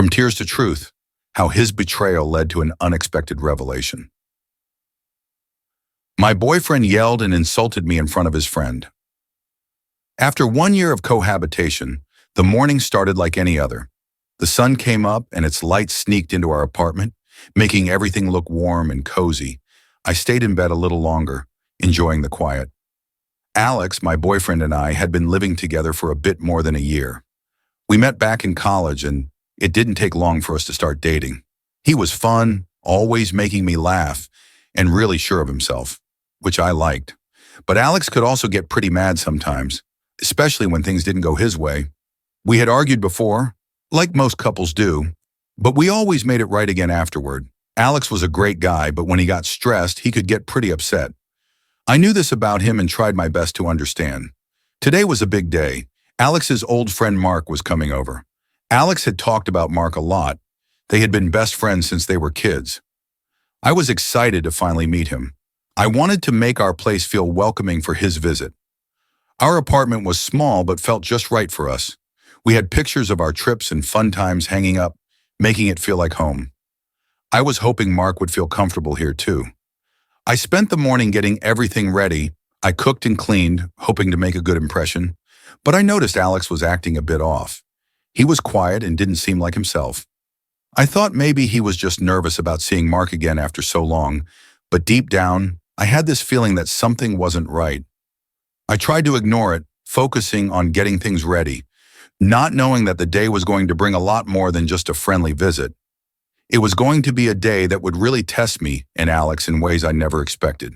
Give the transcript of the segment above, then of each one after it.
From tears to truth, how his betrayal led to an unexpected revelation. My boyfriend yelled and insulted me in front of his friend. After 1 year of cohabitation, the morning started like any other. The sun came up and its light sneaked into our apartment, making everything look warm and cozy. I stayed in bed a little longer, enjoying the quiet. Alex, my boyfriend, and I had been living together for a bit more than a year. We met back in college, and it didn't take long for us to start dating. He was fun, always making me laugh, and really sure of himself, which I liked. But Alex could also get pretty mad sometimes, especially when things didn't go his way. We had argued before, like most couples do, but we always made it right again afterward. Alex was a great guy, but when he got stressed, he could get pretty upset. I knew this about him and tried my best to understand. Today was a big day. Alex's old friend Mark was coming over. Alex had talked about Mark a lot. They had been best friends since they were kids. I was excited to finally meet him. I wanted to make our place feel welcoming for his visit. Our apartment was small but felt just right for us. We had pictures of our trips and fun times hanging up, making it feel like home. I was hoping Mark would feel comfortable here too. I spent the morning getting everything ready. I cooked and cleaned, hoping to make a good impression, but I noticed Alex was acting a bit off. He was quiet and didn't seem like himself. I thought maybe he was just nervous about seeing Mark again after so long, but deep down, I had this feeling that something wasn't right. I tried to ignore it, focusing on getting things ready, not knowing that the day was going to bring a lot more than just a friendly visit. It was going to be a day that would really test me and Alex in ways I never expected.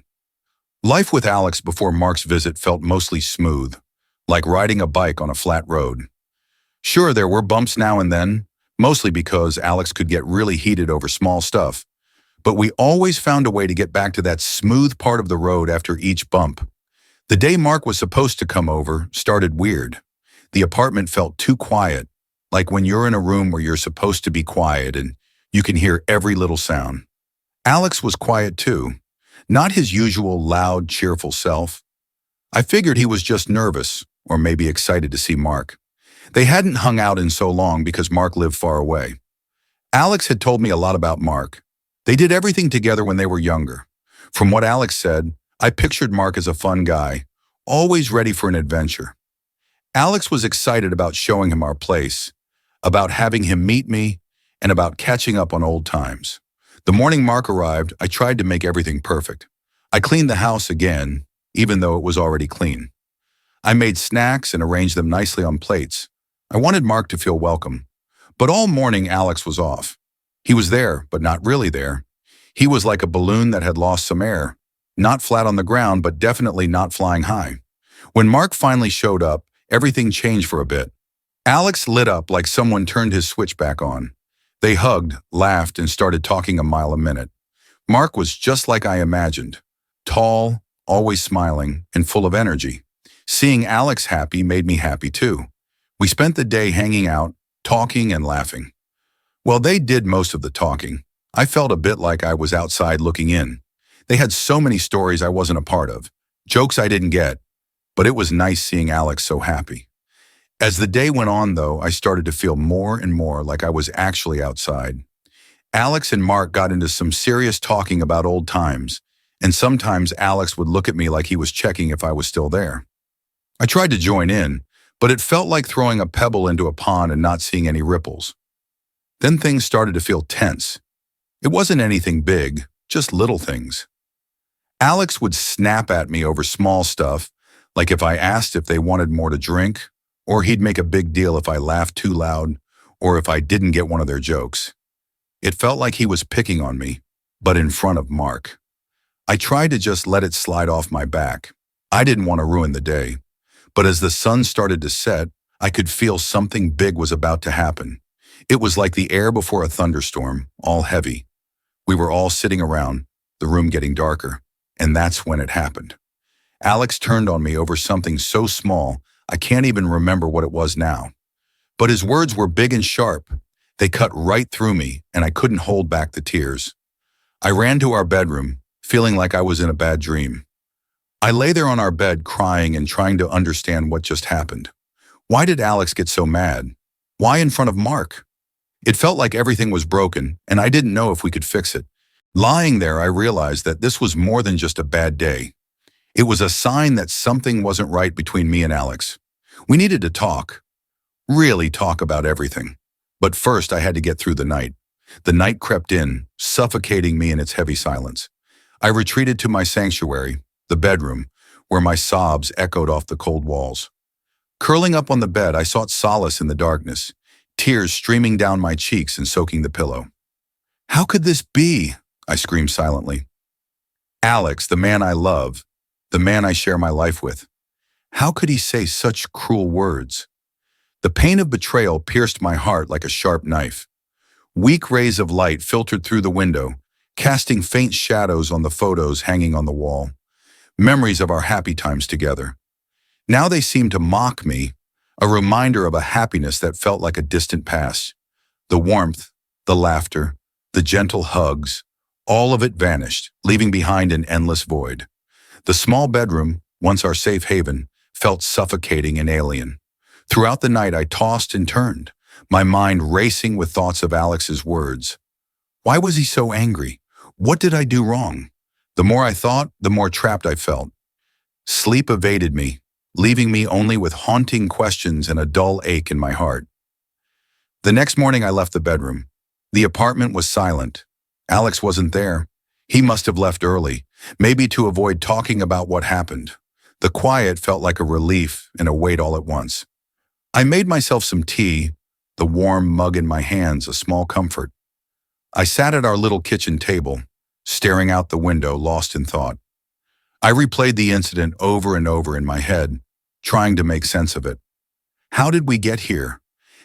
Life with Alex before Mark's visit felt mostly smooth, like riding a bike on a flat road. Sure, there were bumps now and then, mostly because Alex could get really heated over small stuff, but we always found a way to get back to that smooth part of the road after each bump. The day Mark was supposed to come over started weird. The apartment felt too quiet, like when you're in a room where you're supposed to be quiet and you can hear every little sound. Alex was quiet too, not his usual loud, cheerful self. I figured he was just nervous, or maybe excited to see Mark. They hadn't hung out in so long because Mark lived far away. Alex had told me a lot about Mark. They did everything together when they were younger. From what Alex said, I pictured Mark as a fun guy, always ready for an adventure. Alex was excited about showing him our place, about having him meet me, and about catching up on old times. The morning Mark arrived, I tried to make everything perfect. I cleaned the house again, even though it was already clean. I made snacks and arranged them nicely on plates. I wanted Mark to feel welcome. But all morning Alex was off. He was there, but not really there. He was like a balloon that had lost some air. Not flat on the ground, but definitely not flying high. When Mark finally showed up, everything changed for a bit. Alex lit up like someone turned his switch back on. They hugged, laughed, and started talking a mile a minute. Mark was just like I imagined. Tall, always smiling, and full of energy. Seeing Alex happy made me happy too. We spent the day hanging out, talking and laughing. Well, they did most of the talking. I felt a bit like I was outside looking in. They had so many stories I wasn't a part of, jokes I didn't get, but it was nice seeing Alex so happy. As the day went on, though, I started to feel more and more like I was actually outside. Alex and Mark got into some serious talking about old times, and sometimes Alex would look at me like he was checking if I was still there. I tried to join in, but it felt like throwing a pebble into a pond and not seeing any ripples. Then things started to feel tense. It wasn't anything big, just little things. Alex would snap at me over small stuff, like if I asked if they wanted more to drink, or he'd make a big deal if I laughed too loud, or if I didn't get one of their jokes. It felt like he was picking on me, but in front of Mark. I tried to just let it slide off my back. I didn't want to ruin the day. But as the sun started to set, I could feel something big was about to happen. It was like the air before a thunderstorm, all heavy. We were all sitting around, the room getting darker, and that's when it happened. Alex turned on me over something so small, I can't even remember what it was now. But his words were big and sharp. They cut right through me, and I couldn't hold back the tears. I ran to our bedroom, feeling like I was in a bad dream. I lay there on our bed crying and trying to understand what just happened. Why did Alex get so mad? Why in front of Mark? It felt like everything was broken, and I didn't know if we could fix it. Lying there, I realized that this was more than just a bad day. It was a sign that something wasn't right between me and Alex. We needed to talk, really talk about everything. But first, I had to get through the night. The night crept in, suffocating me in its heavy silence. I retreated to my sanctuary, the bedroom, where my sobs echoed off the cold walls. Curling up on the bed, I sought solace in the darkness, tears streaming down my cheeks and soaking the pillow. "How could this be?" I screamed silently. "Alex, the man I love, the man I share my life with. How could he say such cruel words?" The pain of betrayal pierced my heart like a sharp knife. Weak rays of light filtered through the window, casting faint shadows on the photos hanging on the wall, memories of our happy times together. Now they seemed to mock me, a reminder of a happiness that felt like a distant past. The warmth, the laughter, the gentle hugs, all of it vanished, leaving behind an endless void. The small bedroom, once our safe haven, felt suffocating and alien. Throughout the night, I tossed and turned, my mind racing with thoughts of Alex's words. Why was he so angry? What did I do wrong? The more I thought, the more trapped I felt. Sleep evaded me, leaving me only with haunting questions and a dull ache in my heart. The next morning, I left the bedroom. The apartment was silent. Alex wasn't there. He must have left early, maybe to avoid talking about what happened. The quiet felt like a relief and a weight all at once. I made myself some tea, the warm mug in my hands a small comfort. I sat at our little kitchen table, staring out the window, lost in thought. I replayed the incident over and over in my head, trying to make sense of it. How did we get here?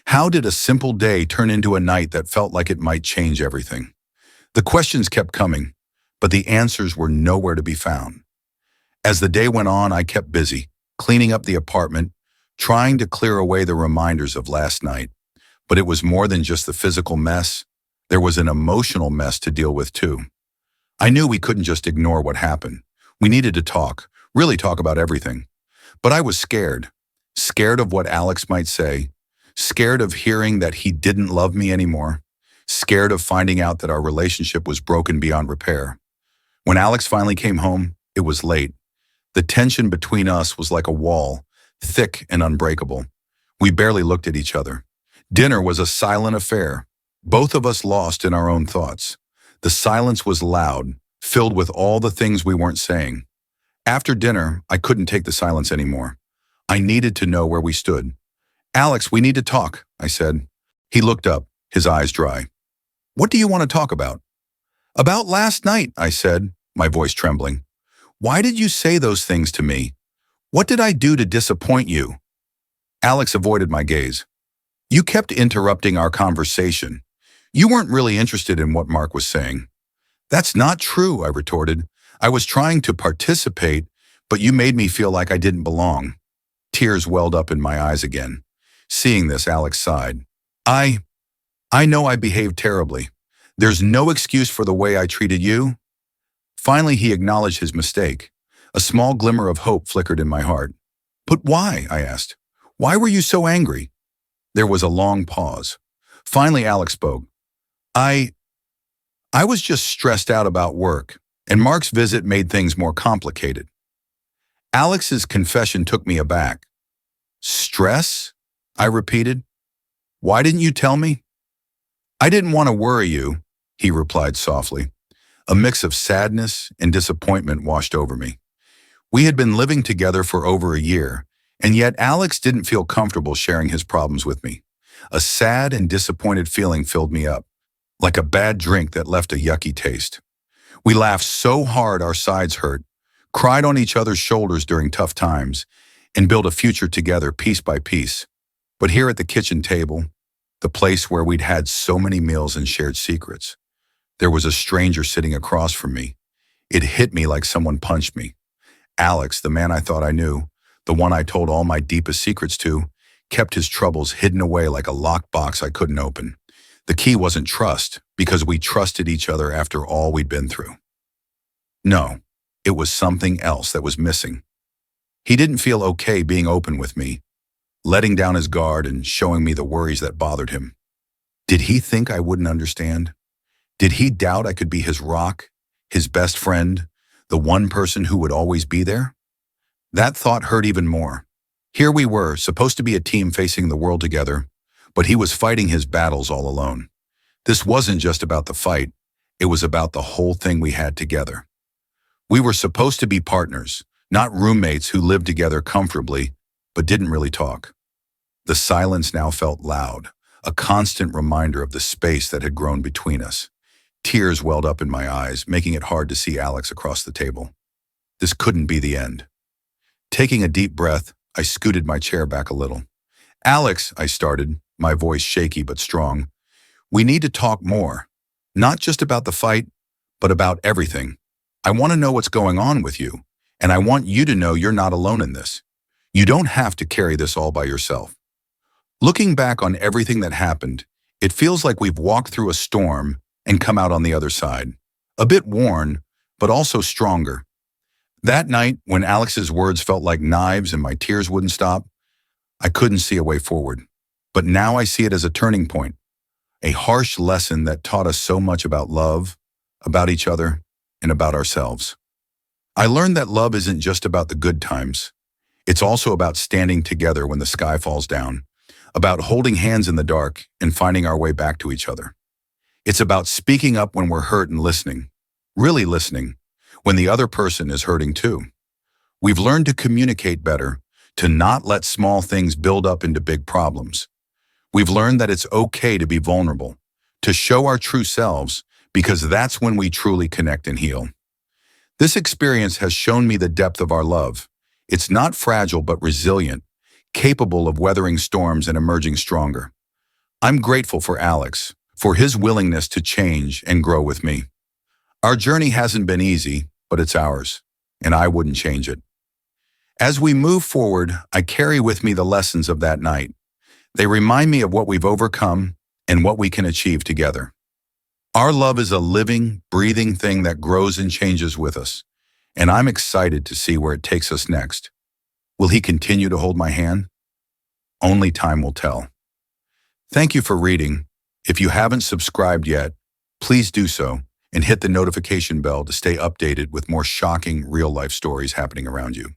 How did a simple day turn into a night that felt like it might change everything? The questions kept coming, but the answers were nowhere to be found. As the day went on, I kept busy, cleaning up the apartment, trying to clear away the reminders of last night. But it was more than just the physical mess. There was an emotional mess to deal with too. I knew we couldn't just ignore what happened. We needed to talk, really talk about everything. But I was scared. Scared of what Alex might say. Scared of hearing that he didn't love me anymore. Scared of finding out that our relationship was broken beyond repair. When Alex finally came home, it was late. The tension between us was like a wall, thick and unbreakable. We barely looked at each other. Dinner was a silent affair, both of us lost in our own thoughts. The silence was loud, filled with all the things we weren't saying. After dinner, I couldn't take the silence anymore. I needed to know where we stood. "Alex, we need to talk," I said. He looked up, his eyes dry. "What do you want to talk about?" "About last night," I said, my voice trembling. "Why did you say those things to me? What did I do to disappoint you?" Alex avoided my gaze. "You kept interrupting our conversation. You weren't really interested in what Mark was saying." "That's not true," I retorted. "I was trying to participate, but you made me feel like I didn't belong." Tears welled up in my eyes again. Seeing this, Alex sighed. I know I behaved terribly. There's no excuse for the way I treated you." Finally, he acknowledged his mistake. A small glimmer of hope flickered in my heart. "But why?" I asked. "Why were you so angry?" There was a long pause. Finally, Alex spoke. I was just stressed out about work, and Mark's visit made things more complicated." Alex's confession took me aback. "Stress?" I repeated. "Why didn't you tell me?" "I didn't want to worry you," he replied softly. A mix of sadness and disappointment washed over me. We had been living together for over a year, and yet Alex didn't feel comfortable sharing his problems with me. A sad and disappointed feeling filled me up, like a bad drink that left a yucky taste. We laughed so hard our sides hurt, cried on each other's shoulders during tough times, and built a future together piece by piece. But here at the kitchen table, the place where we'd had so many meals and shared secrets, there was a stranger sitting across from me. It hit me like someone punched me. Alex, the man I thought I knew, the one I told all my deepest secrets to, kept his troubles hidden away like a locked box I couldn't open. The key wasn't trust, because we trusted each other after all we'd been through. No, it was something else that was missing. He didn't feel okay being open with me, letting down his guard and showing me the worries that bothered him. Did he think I wouldn't understand? Did he doubt I could be his rock, his best friend, the one person who would always be there? That thought hurt even more. Here we were, supposed to be a team facing the world together, but he was fighting his battles all alone. This wasn't just about the fight, it was about the whole thing we had together. We were supposed to be partners, not roommates who lived together comfortably, but didn't really talk. The silence now felt loud, a constant reminder of the space that had grown between us. Tears welled up in my eyes, making it hard to see Alex across the table. This couldn't be the end. Taking a deep breath, I scooted my chair back a little. Alex, I started, my voice shaky but strong, we need to talk more. Not just about the fight, but about everything. I want to know what's going on with you, and I want you to know you're not alone in this. You don't have to carry this all by yourself. Looking back on everything that happened, it feels like we've walked through a storm and come out on the other side. A bit worn, but also stronger. That night, when Alex's words felt like knives and my tears wouldn't stop, I couldn't see a way forward. But now I see it as a turning point, a harsh lesson that taught us so much about love, about each other, and about ourselves. I learned that love isn't just about the good times. It's also about standing together when the sky falls down, about holding hands in the dark and finding our way back to each other. It's about speaking up when we're hurt and listening, really listening, when the other person is hurting too. We've learned to communicate better, to not let small things build up into big problems. We've learned that it's okay to be vulnerable, to show our true selves, because that's when we truly connect and heal. This experience has shown me the depth of our love. It's not fragile but resilient, capable of weathering storms and emerging stronger. I'm grateful for Alex, for his willingness to change and grow with me. Our journey hasn't been easy, but it's ours, and I wouldn't change it. As we move forward, I carry with me the lessons of that night. They remind me of what we've overcome and what we can achieve together. Our love is a living, breathing thing that grows and changes with us, and I'm excited to see where it takes us next. Will he continue to hold my hand? Only time will tell. Thank you for reading. If you haven't subscribed yet, please do so and hit the notification bell to stay updated with more shocking real-life stories happening around you.